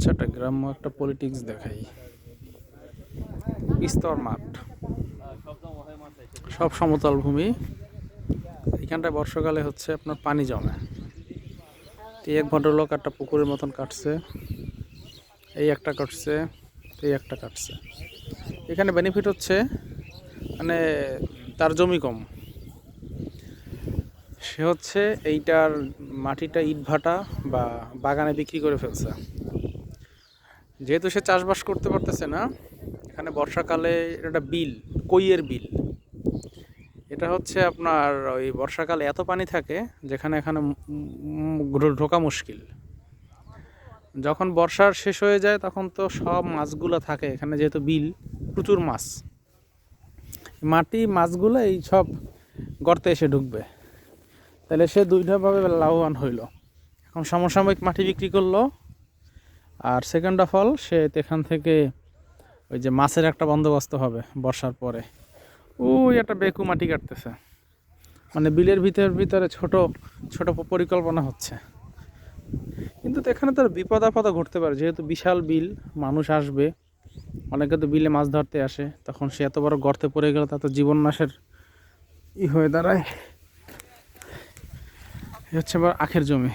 হচ্ছে একটা গ্রাম্য একটা পলিটিক্স দেখাই। বিস্তর মাঠ, সব সমতল ভূমি। এখানটায় বর্ষাকালে হচ্ছে আপনার পানি জমে। এই এক ভদ্রলোক একটা পুকুরের মতন কাটছে, এই একটা কাটছে, এই একটা কাটছে। এখানে বেনিফিট হচ্ছে মানে তার জমি কম, সে হচ্ছে এইটার মাটিটা ইটভাটা বা বাগানে বিক্রি করে ফেলছে। যেহেতু সে চাষবাস করতে পারতেছে না, এখানে বর্ষাকালে একটা বিল, কইয়ের বিল। এটা হচ্ছে আপনার ওই বর্ষাকালে এত পানি থাকে যেখানে এখানে ঢোকা মুশকিল। যখন বর্ষার শেষ হয়ে যায় তখন তো সব মাছগুলো থাকে এখানে, যেহেতু বিল, প্রচুর মাছ, মাটি মাছগুলো এই সব গর্তে এসে ঢুকবে। তাহলে সে দুইটাভাবে লাভবান হইল। এখন সমসাময়িক মাটি বিক্রি করলো, আর সেকেন্ড অফ অল সে এখান থেকে ওই যে মাছের একটা বন্দোবস্ত হবে বর্ষার পরে। ওই একটা বেকু মাটি কাটতেছে, মানে বিলের ভিতরে ছোট ছোট পরিকল্পনা হচ্ছে। কিন্তু এখানে তো বিপদ আপদ ঘটতে পারে, যেহেতু বিশাল বিল, মানুষ আসবে, অনেকে তো বিলে মাছ ধরতে আসে, তখন সে এত বড় গর্তে পড়ে গেলে তা তো জীবন নাশের হয়ে দাঁড়ায়। হচ্ছে আবার আখের জমি।